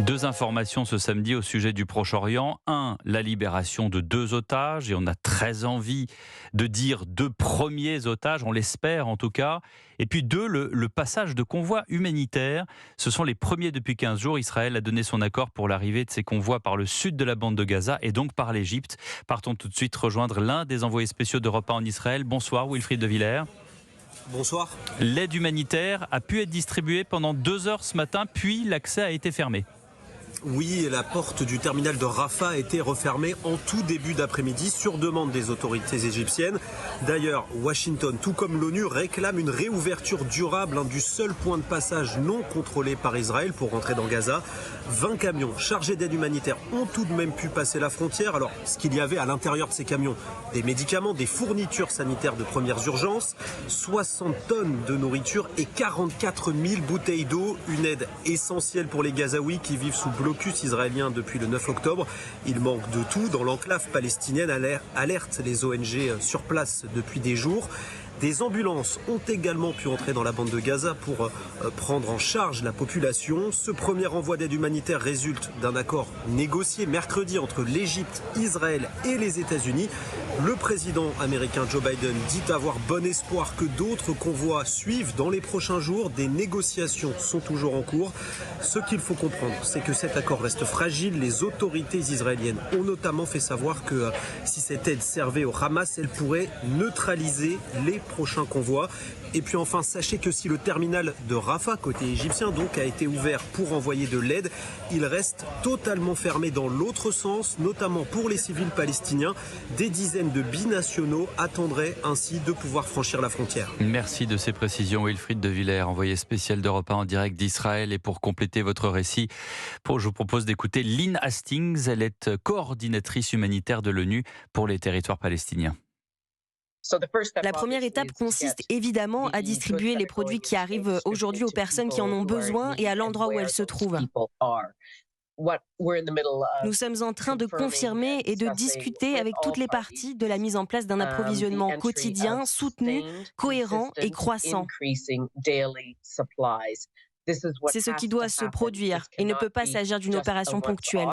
Deux informations ce samedi au sujet du Proche-Orient. Un, la libération de 2 otages, et on a très envie de dire 2 premiers otages, on l'espère en tout cas. Et puis 2, le passage de convois humanitaires. Ce sont les premiers depuis 15 jours. Israël a donné son accord pour l'arrivée de ces convois par le sud de la bande de Gaza et donc par l'Égypte. Partons tout de suite rejoindre l'un des envoyés spéciaux d'Europe 1 en Israël. Bonsoir Wilfried de Villers. Bonsoir. L'aide humanitaire a pu être distribuée pendant 2 heures ce matin, puis l'accès a été fermé. Oui, la porte du terminal de Rafah a été refermée en tout début d'après-midi sur demande des autorités égyptiennes. D'ailleurs, Washington, tout comme l'ONU, réclame une réouverture durable du seul point de passage non contrôlé par Israël pour rentrer dans Gaza. 20 camions chargés d'aide humanitaire ont tout de même pu passer la frontière. Alors, ce qu'il y avait à l'intérieur de ces camions, des médicaments, des fournitures sanitaires de premières urgences, 60 tonnes de nourriture et 44 000 bouteilles d'eau. Une aide essentielle pour les Gazaouis qui vivent sous blocus israélien depuis le 9 octobre. Il manque de tout dans l'enclave palestinienne, alerte les ONG sur place depuis des jours. Des ambulances ont également pu entrer dans la bande de Gaza pour prendre en charge la population. Ce premier envoi d'aide humanitaire résulte d'un accord négocié mercredi entre l'Égypte, Israël et les États-Unis. Le président américain Joe Biden dit avoir bon espoir que d'autres convois suivent dans les prochains jours. Des négociations sont toujours en cours. Ce qu'il faut comprendre, c'est que cet accord reste fragile. Les autorités israéliennes ont notamment fait savoir que si cette aide servait au Hamas, elle pourrait neutraliser les prochains convois. Et puis enfin, sachez que si le terminal de Rafah, côté égyptien, donc, a été ouvert pour envoyer de l'aide, il reste totalement fermé dans l'autre sens, notamment pour les civils palestiniens. Des dizaines de binationaux attendraient ainsi de pouvoir franchir la frontière. Merci de ces précisions, Wilfried de Villers, envoyé spécial d'Europe 1 en direct d'Israël. Et pour compléter votre récit, je vous propose d'écouter Lynn Hastings. Elle est coordinatrice humanitaire de l'ONU pour les territoires palestiniens. La première étape consiste évidemment à distribuer les produits qui arrivent aujourd'hui aux personnes qui en ont besoin et à l'endroit où elles se trouvent. Nous sommes en train de confirmer et de discuter avec toutes les parties de la mise en place d'un approvisionnement quotidien, soutenu, cohérent et croissant. C'est ce qui doit se produire et ne peut pas s'agir d'une opération ponctuelle.